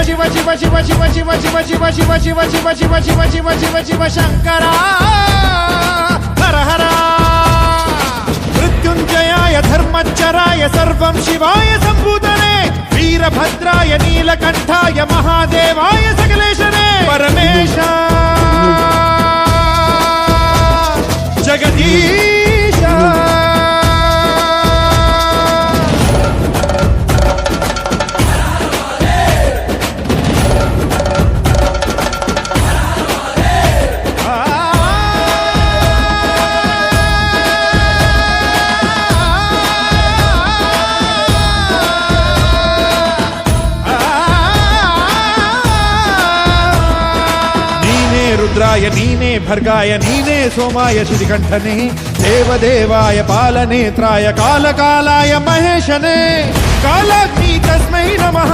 శివ శివ శివ శివ శివ శివ శివ శివ శివ శివ శివ శివ శివ శివ శివ శంకర హర హర మృత్యుంజయాయ ధర్మచ్చరాయ సర్వం శివాయ సంభూతనే వీరభద్రాయ నీలకంఠాయ మహాదేవాయ సకలేశనే పరమేశ జగదీశ రుద్రాయ నీనే భర్గాయ నీనే సోమాయ శ్రీకంఠనే దేవదేవాయ పాలనేత్రాయ కాలకాలాయ మహేశనే కాలాగ్ని తస్మై నమః